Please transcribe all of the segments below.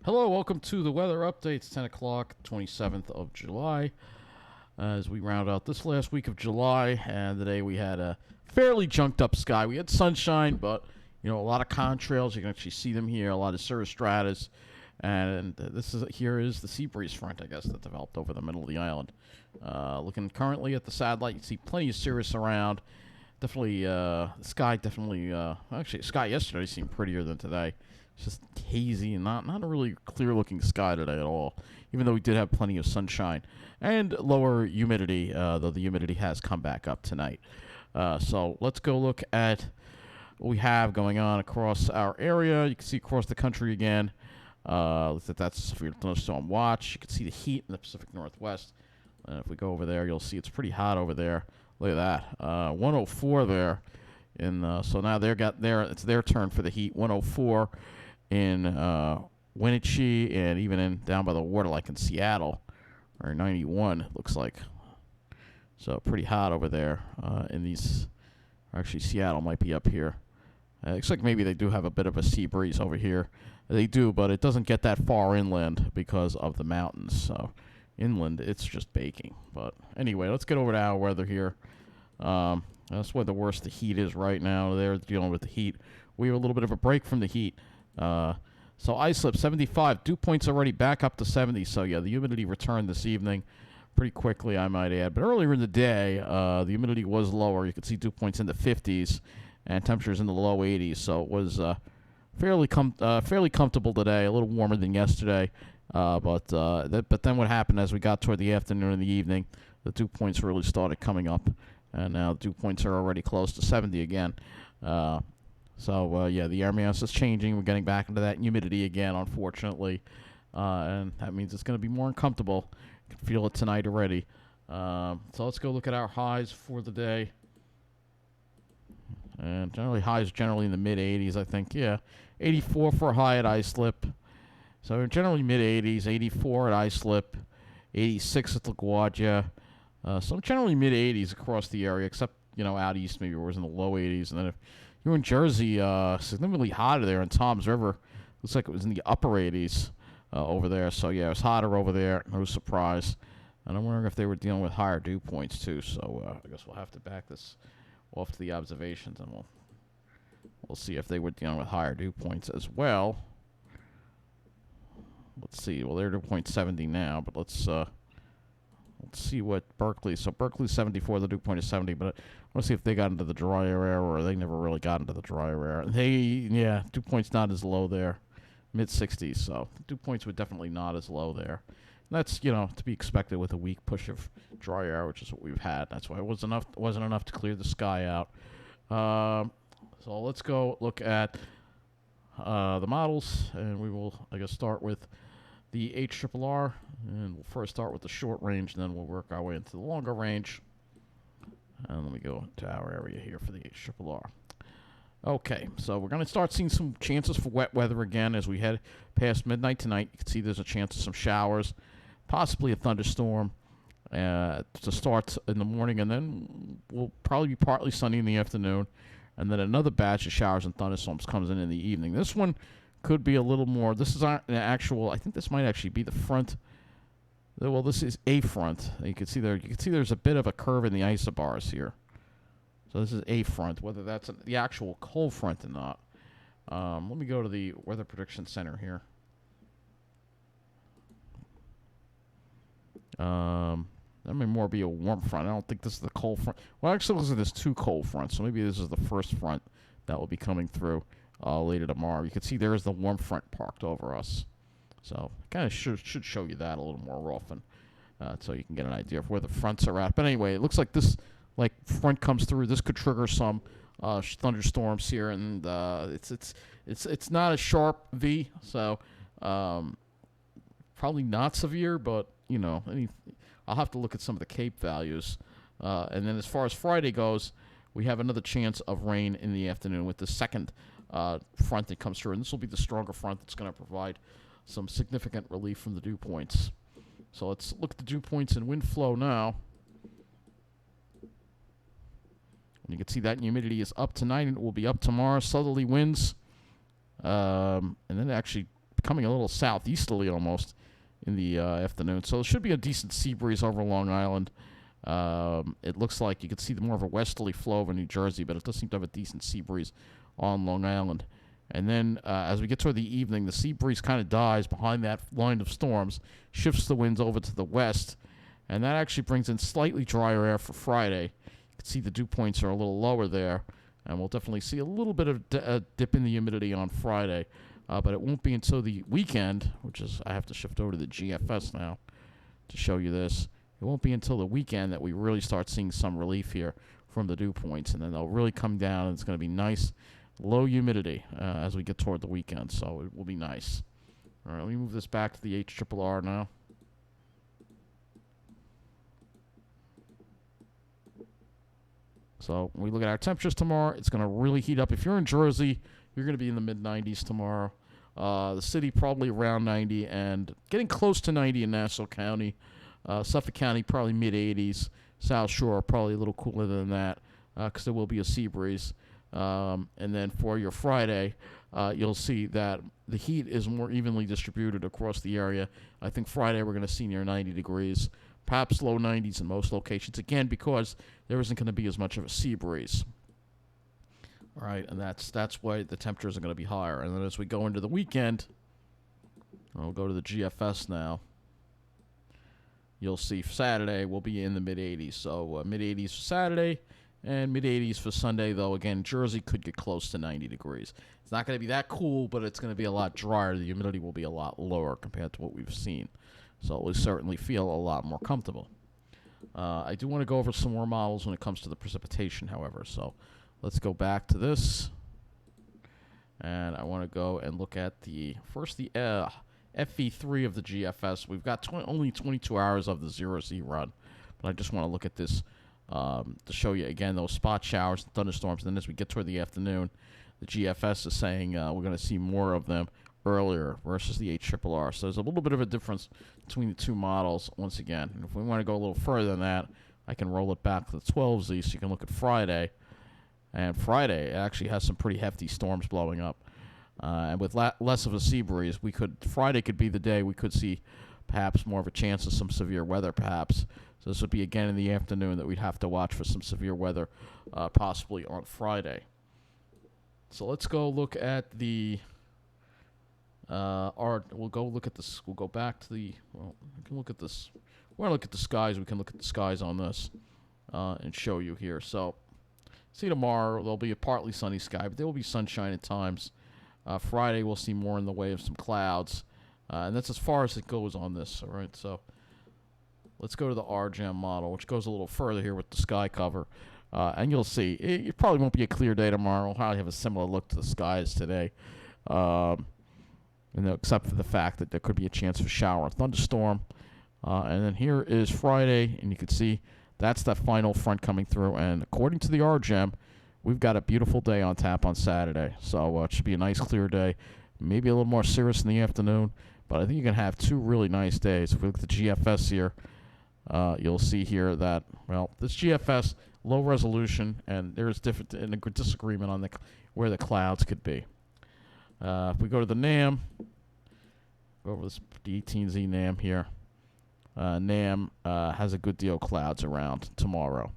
Hello, welcome to the weather updates, 10 o'clock, 27th of July. As we round out this last week of July, and today we had a fairly junked up sky. We had sunshine, but a lot of contrails. You can actually see them here. A lot of cirrostratus, and here is the sea breeze front, I guess, that developed over the middle of the island. Looking currently at the satellite, you can see plenty of cirrus around. Definitely, the sky definitely. Actually, the sky yesterday seemed prettier than today. It's just hazy and not a really clear looking sky today at all, even though we did have plenty of sunshine and lower humidity, though the humidity has come back up tonight. So let's go look at what we have going on across our area. You can see across the country again. That's severe thunderstorm watch. You can see the heat in the Pacific Northwest. And if we go over there, you'll see it's pretty hot over there. Look at that, 104 there. So now it's their turn for the heat. 104 in Wenatchee and even down by the water, like in Seattle, or 91, it looks like. So pretty hot over there in these. Actually, Seattle might be up here. It looks like maybe they do have a bit of a sea breeze over here. They do, but it doesn't get that far inland because of the mountains. So inland, it's just baking. But anyway, let's get over to our weather here. That's where the worst the heat is right now. They're dealing with the heat. We have a little bit of a break from the heat. So islip 75, dew points already back up to 70. So yeah, the humidity returned this evening pretty quickly, I might add. But earlier in the day, the humidity was lower. You could see dew points in the 50s and temperatures in the low 80s. So it was fairly comfortable today. A little warmer than yesterday. But then what happened as we got toward the afternoon and the evening, the dew points really started coming up, and now dew points are already close to 70 again. Yeah, the air mass is changing. We're getting back into that humidity again, unfortunately. And that means it's going to be more uncomfortable. You can feel it tonight already. So let's go look at our highs for the day. And highs generally in the mid-80s, I think. Yeah, 84 for a high at islip. So generally mid-80s, 84 at islip, 86 at LaGuardia. So generally mid-80s across the area, except, out east maybe where it was in the low 80s. And then if you're in Jersey, significantly hotter there in Toms River. Looks like it was in the upper 80s over there. So, yeah, it was hotter over there. No surprise. And I'm wondering if they were dealing with higher dew points, too. So, I guess we'll have to back this off to the observations, and we'll see if they were dealing with higher dew points as well. Let's see. Well, they're dew point 70 now, but let's see what Berkeley. So Berkeley's 74, the dew point is 70, but I want to see if they got into the drier air, or they never really got into the drier air. Dew point's not as low there, mid-60s, so dew points were definitely not as low there. And that's, to be expected with a weak push of dry air, which is what we've had. That's why it wasn't enough to clear the sky out. So let's go look at the models, and we will, I guess, start with the HRRR, and we'll first start with the short range, and then we'll work our way into the longer range. And let me go to our area here for the HRRR. Okay, so we're going to start seeing some chances for wet weather again as we head past midnight tonight. You can see there's a chance of some showers, possibly a thunderstorm to start in the morning, and then we'll probably be partly sunny in the afternoon, and then another batch of showers and thunderstorms comes in the evening. This one could be a little more. This is an actual. I think this might actually be the front. Well, this is a front. You can see there's a bit of a curve in the isobars here. So this is a front. Whether that's the actual cold front or not. Let me go to the Weather Prediction Center here. That may more be a warm front. I don't think this is the cold front. Well, actually, looks like there's two cold fronts. So maybe this is the first front that will be coming through later tomorrow. You can see there is the warm front parked over us. So kind of should show you that a little more often, so you can get an idea of where the fronts are at. But anyway, it looks like this front comes through. This could trigger some thunderstorms here, and it's not a sharp V, so probably not severe. But I'll have to look at some of the Cape values, and then as far as Friday goes, we have another chance of rain in the afternoon with the second front that comes through, and this will be the stronger front that's going to provide some significant relief from the dew points. So let's look at the dew points and wind flow now. And you can see that humidity is up tonight, and it will be up tomorrow. Southerly winds, and then actually becoming a little southeasterly almost in the afternoon. So it should be a decent sea breeze over Long Island. It looks like you can see more of a westerly flow over New Jersey, but it does seem to have a decent sea breeze on Long Island. And then as we get toward the evening, the sea breeze kind of dies behind that line of storms, shifts the winds over to the west, and that actually brings in slightly drier air for Friday. You can see the dew points are a little lower there, and we'll definitely see a little bit of a dip in the humidity on Friday. But it won't be until the weekend, which is, I have to shift over to the GFS now to show you this. It won't be until the weekend that we really start seeing some relief here from the dew points, and then they'll really come down, and it's going to be nice, low humidity as we get toward the weekend, so it will be nice. All right, let me move this back to the HRRR now. So when we look at our temperatures tomorrow, it's going to really heat up. If you're in Jersey, you're going to be in the mid-90s tomorrow. The city probably around 90 and getting close to 90 in Nassau County. Suffolk County probably mid-80s. South Shore probably a little cooler than that because there will be a sea breeze. And then for your Friday, you'll see that the heat is more evenly distributed across the area. I think Friday we're going to see near 90 degrees, perhaps low 90s in most locations, again, because there isn't going to be as much of a sea breeze. All right, and that's why the temperatures are going to be higher. And then as we go into the weekend, I'll go to the GFS now. You'll see Saturday will be in the mid-80s. So mid-80s for Saturday and mid-80s for Sunday, though, again, Jersey could get close to 90 degrees. It's not going to be that cool, but it's going to be a lot drier. The humidity will be a lot lower compared to what we've seen. So we certainly feel a lot more comfortable. I do want to go over some more models when it comes to the precipitation, however. So let's go back to this. And I want to go and look at the FV3 of the GFS. We've got only 22 hours of the 0Z run. But I just want to look at this to show you, again, those spot showers and thunderstorms. And then as we get toward the afternoon, the GFS is saying we're going to see more of them earlier versus the HRRR. So there's a little bit of a difference between the two models once again. And if we want to go a little further than that, I can roll it back to the 12Z so you can look at Friday. And Friday actually has some pretty hefty storms blowing up. And with less of a sea breeze, Friday could be the day we could see perhaps more of a chance of some severe weather, perhaps. So this would be again in the afternoon that we'd have to watch for some severe weather, possibly on Friday. So let's go look at the. We'll go look at this. We'll go back to the. Well, we can look at this. We want to look at the skies. We can look at the skies on this and show you here. So, see tomorrow there'll be a partly sunny sky, but there will be sunshine at times. Friday we'll see more in the way of some clouds, and that's as far as it goes on this. All right, so let's go to the RGEM model, which goes a little further here with the sky cover, and you'll see it probably won't be a clear day tomorrow. We'll probably have a similar look to the skies today, except for the fact that there could be a chance of a shower or thunderstorm. And then here is Friday, and you can see that's that final front coming through. And according to the RGEM, we've got a beautiful day on tap on Saturday. So it should be a nice clear day. Maybe a little more serious in the afternoon, but I think you can have two really nice days. If we look at the GFS here, you'll see here that, well, this GFS, low resolution, and there's a disagreement on where the clouds could be. If we go to the NAM, go over the 18Z NAM here. NAM has a good deal of clouds around tomorrow.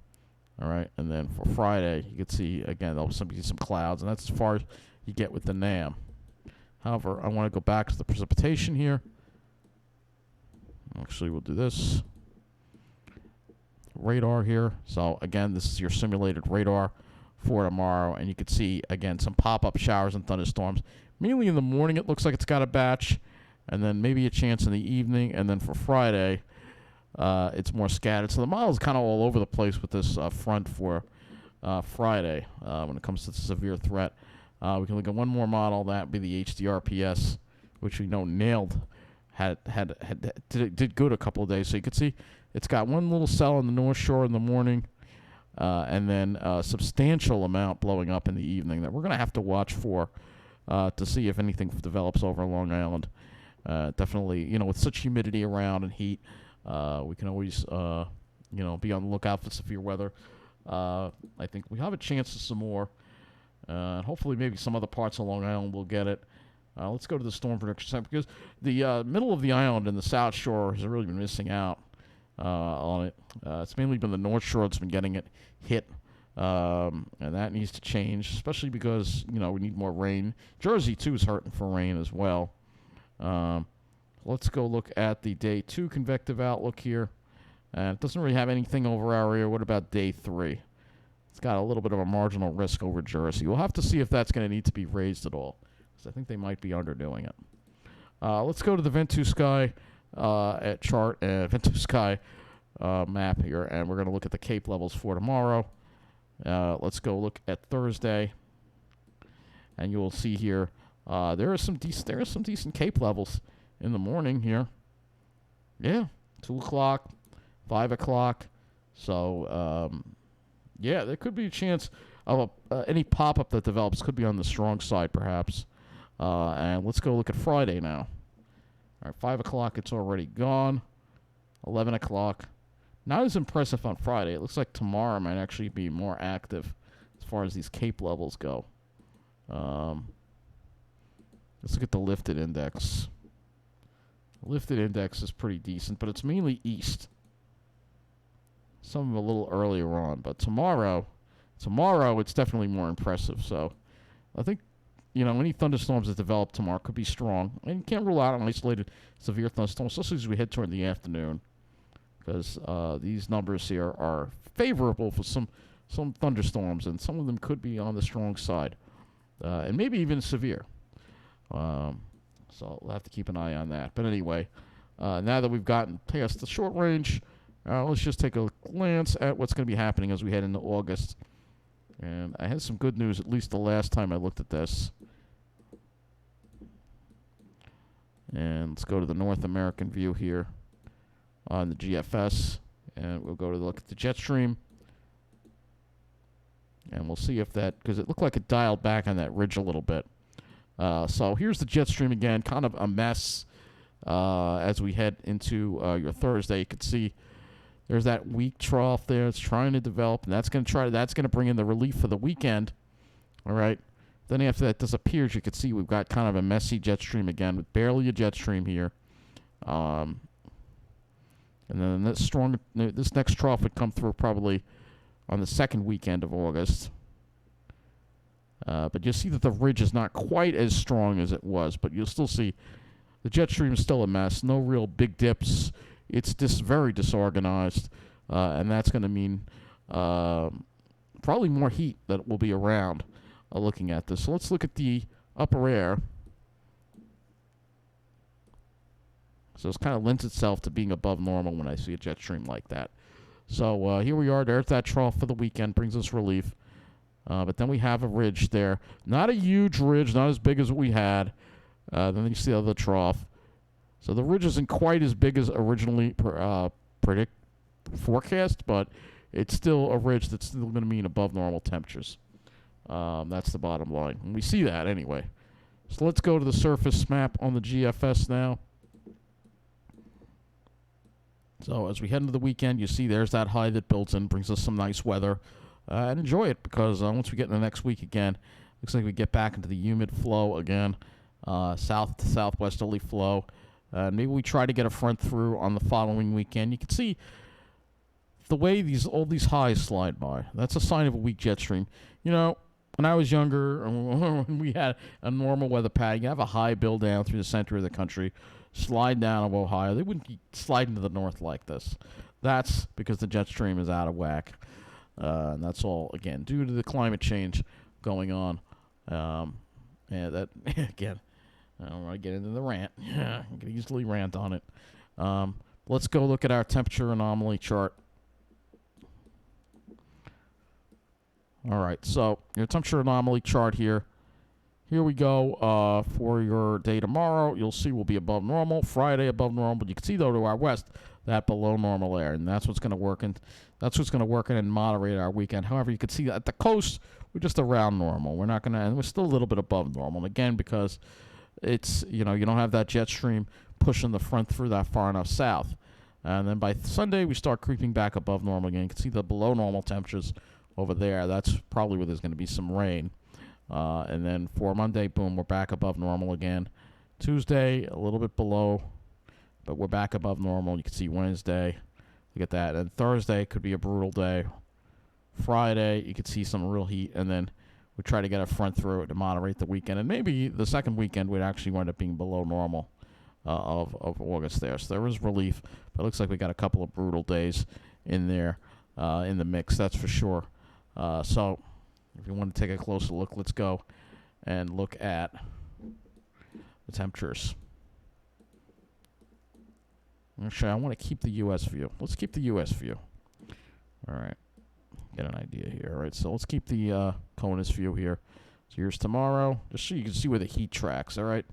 All right, and then for Friday, you can see, again, there'll be some clouds, and that's as far as you get with the NAM. However, I want to go back to the precipitation here. Actually, we'll do this. Radar here. So, again, this is your simulated radar for tomorrow, and you can see, again, some pop-up showers and thunderstorms. Mainly in the morning, it looks like it's got a batch, and then maybe a chance in the evening, and then for Friday, it's more scattered. So the model is kind of all over the place with this front for Friday when it comes to the severe threat. We can look at one more model, that would be the HDRPS, which we know nailed, did good a couple of days. So you can see it's got one little cell on the North Shore in the morning, and then a substantial amount blowing up in the evening that we're going to have to watch for to see if anything develops over Long Island. Definitely, with such humidity around and heat, we can always, be on the lookout for severe weather. I think we have a chance of some more. Hopefully maybe some other parts of Long Island will get it. Let's go to the storm prediction site because the middle of the island and the South Shore has really been missing out on it. It's mainly been the North Shore that's been getting it hit, and that needs to change, especially because we need more rain. Jersey too is hurting for rain as well. Let's go look at the day 2 convective outlook here. And it doesn't really have anything over our area. What about day 3? It's got a little bit of a marginal risk over Jersey. We'll have to see if that's going to need to be raised at all, because I think they might be underdoing it. Let's go to the Ventu Sky Ventu Sky map here, and we're going to look at the Cape levels for tomorrow. Let's go look at Thursday, and you will see here there are some decent Cape levels in the morning here. Yeah, 2 o'clock, 5 o'clock. So, yeah, there could be a chance of any pop-up that develops could be on the strong side, perhaps. And let's go look at Friday now. All right, 5 o'clock, it's already gone. 11 o'clock. Not as impressive on Friday. It looks like tomorrow might actually be more active as far as these Cape levels go. Let's look at the lifted index. The lifted index is pretty decent, but it's mainly east. Some of them a little earlier on, but tomorrow it's definitely more impressive. So I think any thunderstorms that develop tomorrow could be strong, and you can't rule out an isolated severe thunderstorm, especially as we head toward the afternoon, because these numbers here are favorable for some thunderstorms, and some of them could be on the strong side, and maybe even severe. So we'll have to keep an eye on that. But anyway, now that we've gotten past the short range, let's just take a glance at what's going to be happening as we head into August. And I had some good news, at least the last time I looked at this. And let's go to the North American view here on the GFS. And we'll go to look at the jet stream. And we'll see if that, because it looked like it dialed back on that ridge a little bit. So here's the jet stream again, kind of a mess as we head into your Thursday. You can see there's that weak trough there. It's trying to develop, and that's going to bring in the relief for the weekend. All right. Then after that disappears, you can see we've got kind of a messy jet stream again with barely a jet stream here. And then this next trough would come through probably on the second weekend of August. But you'll see that the ridge is not quite as strong as it was, but you'll still see the jet stream is still a mess. No real big dips. It's very disorganized, and that's going to mean probably more heat that will be around looking at this. So let's look at the upper air. So it kind of lends itself to being above normal when I see a jet stream like that. So here we are. There's that trough for the weekend. Brings us relief. But then we have a ridge there. Not a huge ridge, not as big as we had. Then you see the other trough. So the ridge isn't quite as big as originally forecast, but it's still a ridge that's still going to mean above normal temperatures. That's the bottom line. And we see that anyway. So let's go to the surface map on the GFS now. So as we head into the weekend, you see there's that high that builds in, brings us some nice weather. And enjoy it, because once we get in the next week again, looks like we get back into the humid flow again, south to southwesterly flow. Maybe we try to get a front through on the following weekend. You can see the way all these highs slide by. That's a sign of a weak jet stream. When I was younger, when we had a normal weather pattern, you have a high build down through the center of the country, slide down to Ohio. They wouldn't slide into the north like this. That's because the jet stream is out of whack. And that's all, again, due to the climate change going on. And that, again, I don't want to get into the rant. I can easily rant on it. Let's go look at our temperature anomaly chart. All right, so your temperature anomaly chart here. Here we go for your day tomorrow. You'll see we'll be above normal. Friday above normal. But you can see, though, to our west, that below normal air. And that's what's going to work in. That's what's going to work in and moderate our weekend. However, you can see that at the coast, we're just around normal. We're not going to, and we're still a little bit above normal. And again, because it's, you don't have that jet stream pushing the front through that far enough south. And then by Sunday, we start creeping back above normal again. You can see the below normal temperatures over there. That's probably where there's going to be some rain. And then for Monday, boom, we're back above normal again. Tuesday, a little bit below, but we're back above normal. You can see Wednesday. Look at that. And Thursday could be a brutal day. Friday, you could see some real heat. And then we try to get a front through it to moderate the weekend. And maybe the second weekend would actually wind up being below normal of August there. So there is relief. But it looks like we got a couple of brutal days in there in the mix. That's for sure. So if you want to take a closer look, let's go and look at the temperatures. Actually, I want to keep the U.S. view. Let's keep the U.S. view. All right. Get an idea here. All right, so let's keep the CONUS view here. So here's tomorrow, just so you can see where the heat tracks, all right?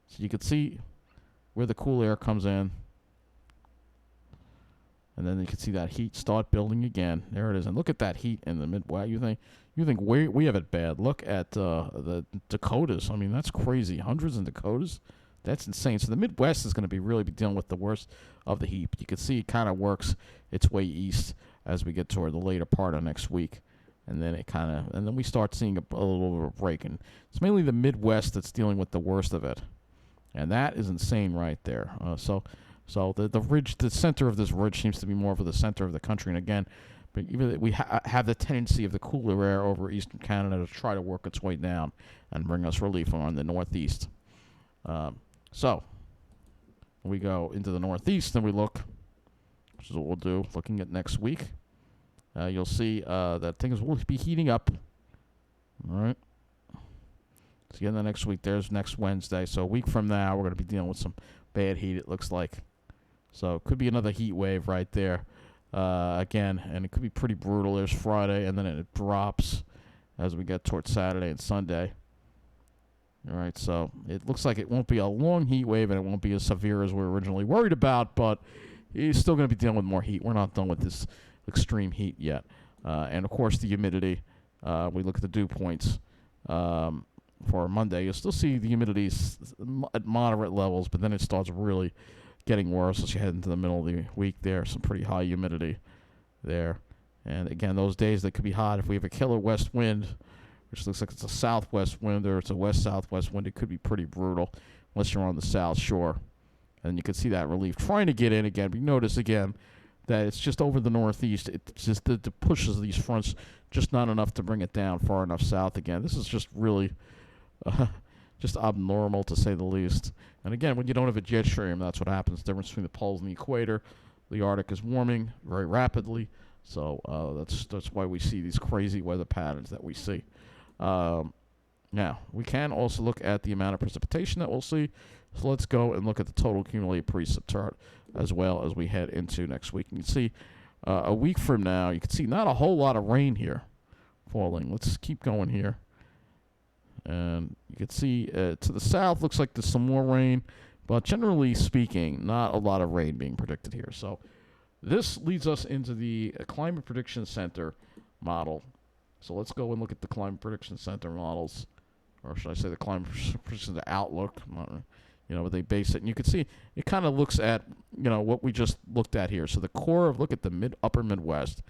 So you can see where the cool air comes in. And then you can see that heat start building again. There it is. And look at that heat in the Midwest. You think we have it bad. Look at the Dakotas. I mean, that's crazy. Hundreds in Dakotas. That's insane. So the Midwest is going to be dealing with the worst of the heat. But you can see it kind of works its way east as we get toward the later part of next week. And then and then we start seeing a little bit of a break. And it's mainly the Midwest that's dealing with the worst of it. And that is insane right there. So the ridge, the center of this ridge seems to be more of the center of the country. And again, but even we have the tendency of the cooler air over eastern Canada to try to work its way down and bring us relief on the northeast. So we go into the northeast and we look, which is what we'll do, looking at next week. You'll see that things will be heating up. All right. So again, the next week, there's next Wednesday. So a week from now, we're going to be dealing with some bad heat, it looks like. So it could be another heat wave right there again, and it could be pretty brutal. There's Friday, and then it drops as we get towards Saturday and Sunday. All right, so it looks like it won't be a long heat wave, and it won't be as severe as we were originally worried about, but it's still going to be dealing with more heat. We're not done with this extreme heat yet. And, of course, the humidity. We look at the dew points for Monday. You'll still see the humidity at moderate levels, but then it starts really getting worse as you head into the middle of the week there. Some pretty high humidity there. And, again, those days that could be hot, if we have a killer west wind, which looks like it's a southwest wind or it's a west-southwest wind, it could be pretty brutal unless you're on the south shore. And you can see that relief trying to get in again. But you notice, again, that it's just over the northeast. It just it pushes these fronts just not enough to bring it down far enough south again. This is just really just abnormal, to say the least. And, again, when you don't have a jet stream, that's what happens. The difference between the poles and the equator. The Arctic is warming very rapidly. So that's why we see these crazy weather patterns that we see. Now, we can also look at the amount of precipitation that we'll see. So let's go and look at the total cumulative precip chart as well as we head into next week. You can see a week from now, you can see not a whole lot of rain here falling. Let's keep going here. And you can see to the south, looks like there's some more rain. But generally speaking, not a lot of rain being predicted here. So this leads us into the Climate Prediction Center model. So let's go and look at the Climate Prediction Center models, or should I say the Climate Prediction Center Outlook, but they base it. And you can see it kind of looks at, what we just looked at here. So the core of, look at the upper Midwest,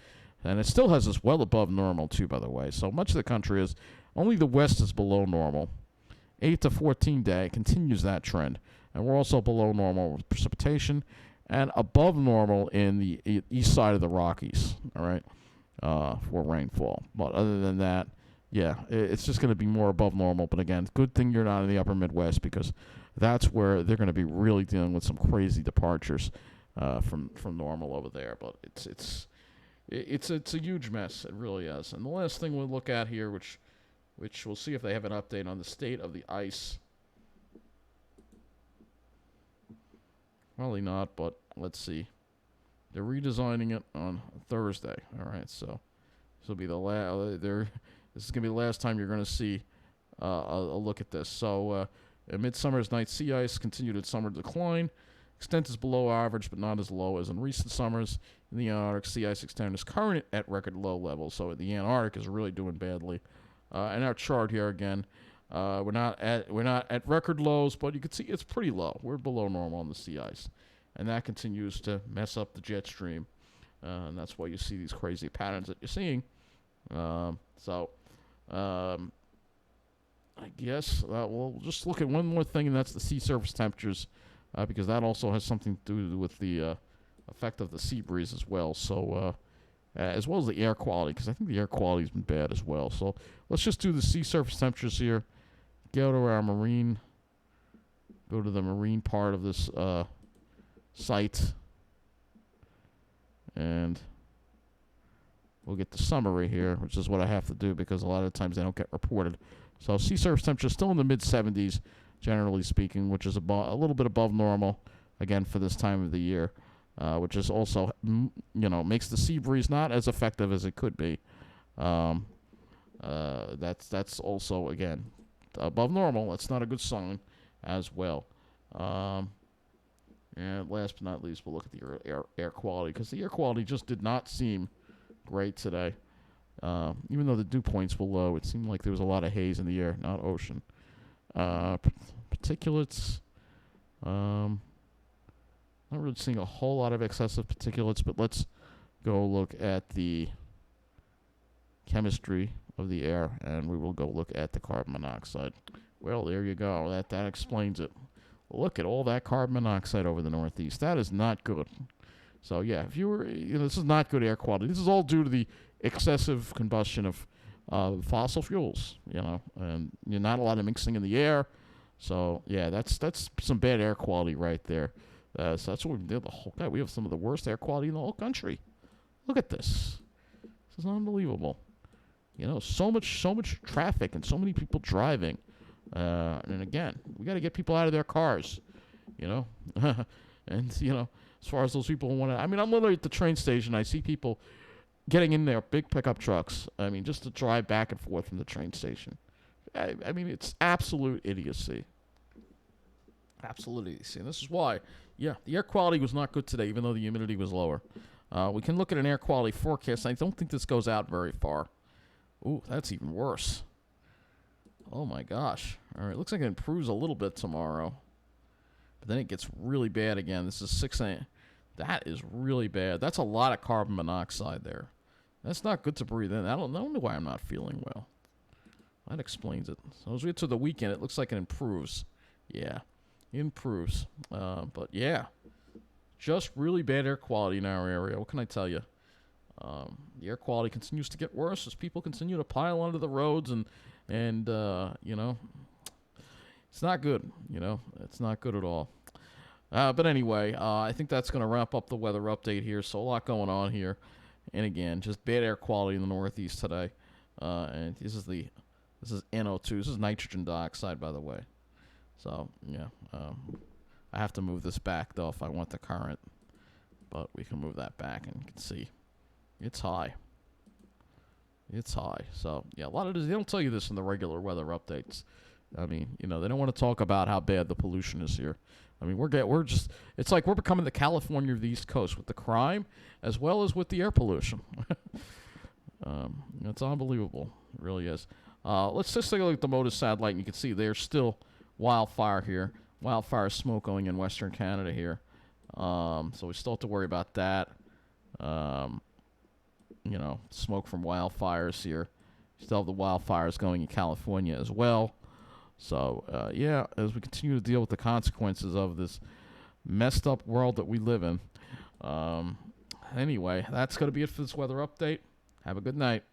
and it still has this well above normal too, by the way. So much of the country is, only the West is below normal. 8 to 14 day continues that trend. And we're also below normal with precipitation and above normal in the east side of the Rockies, all right? For rainfall. But other than that, yeah, it's just going to be more above normal. But again, good thing you're not in the upper Midwest, because that's where they're going to be really dealing with some crazy departures from normal over there. But it's a huge mess. It really is. And the last thing we'll look at here, which we'll see if they have an update on the state of the ice. Probably not, but let's see. They're redesigning it on Thursday. All right, so this will be this is gonna be the last time you're gonna see a look at this. So, midsummer's night sea ice continued its summer decline. Extent is below average, but not as low as in recent summers. In the Antarctic, sea ice extent is current at record low levels. So the Antarctic is really doing badly. And our chart here again, we're not at record lows, but you can see it's pretty low. We're below normal on the sea ice. And that continues to mess up the jet stream. And that's why you see these crazy patterns that you're seeing. I guess we'll just look at one more thing, and that's the sea surface temperatures, because that also has something to do with the effect of the sea breeze as well. So, as well as the air quality, because I think the air quality has been bad as well. So, let's just do the sea surface temperatures here. Go to our marine. Go to the marine part of this site, and we'll get the summary here, which is what I have to do because a lot of times they don't get reported. So sea surface temperature still in the mid-70s, generally speaking, which is a little bit above normal, again, for this time of the year, which is also, makes the sea breeze not as effective as it could be. That's also, again, above normal. That's not a good sign as well. And last but not least, we'll look at the air quality, because the air quality just did not seem great today. Even though the dew points were low, it seemed like there was a lot of haze in the air, not ocean. Particulates, not really seeing a whole lot of excessive particulates, but let's go look at the chemistry of the air, and we will go look at the carbon monoxide. Well, there you go. That explains it. Look at all that carbon monoxide over the Northeast. That is not good. So, yeah, if you were, this is not good air quality. This is all due to the excessive combustion of fossil fuels, and not a lot of mixing in the air. So, yeah, that's some bad air quality right there. So that's what we did the whole time. We have some of the worst air quality in the whole country. Look at this. This is unbelievable. So much traffic and so many people driving. And again, we got to get people out of their cars, and, as far as those people who want to, I'm literally at the train station. I see people getting in their big pickup trucks, just to drive back and forth from the train station. It's absolute idiocy. Absolute idiocy. And this is why, the air quality was not good today, even though the humidity was lower. We can look at an air quality forecast. I don't think this goes out very far. Ooh, that's even worse. Oh, my gosh. All right, looks like it improves a little bit tomorrow. But then it gets really bad again. This is 6 a.m. That is really bad. That's a lot of carbon monoxide there. That's not good to breathe in. I don't know why I'm not feeling well. That explains it. So as we get to the weekend, it looks like it improves. Yeah, it improves. But, yeah, just really bad air quality in our area. What can I tell you? The air quality continues to get worse as people continue to pile onto the roads and it's not good. It's not good at all. But anyway, I think that's going to wrap up the weather update here. So a lot going on here. And again, just bad air quality in the Northeast today. And this is NO2. This is nitrogen dioxide, by the way. So, yeah. I have to move this back, though, if I want the current. But we can move that back, and you can see it's high. It's high. So, yeah, a lot of this, they don't tell you this in the regular weather updates. They don't want to talk about how bad the pollution is here. It's like we're becoming the California of the East Coast with the crime as well as with the air pollution. It's unbelievable. It really is. Let's just take a look at the MODIS satellite, and you can see there's still wildfire here. Wildfire smoke going in Western Canada here. So we still have to worry about that. Smoke from wildfires here. Still have the wildfires going in California as well. So, as we continue to deal with the consequences of this messed up world that we live in. Anyway, that's going to be it for this weather update. Have a good night.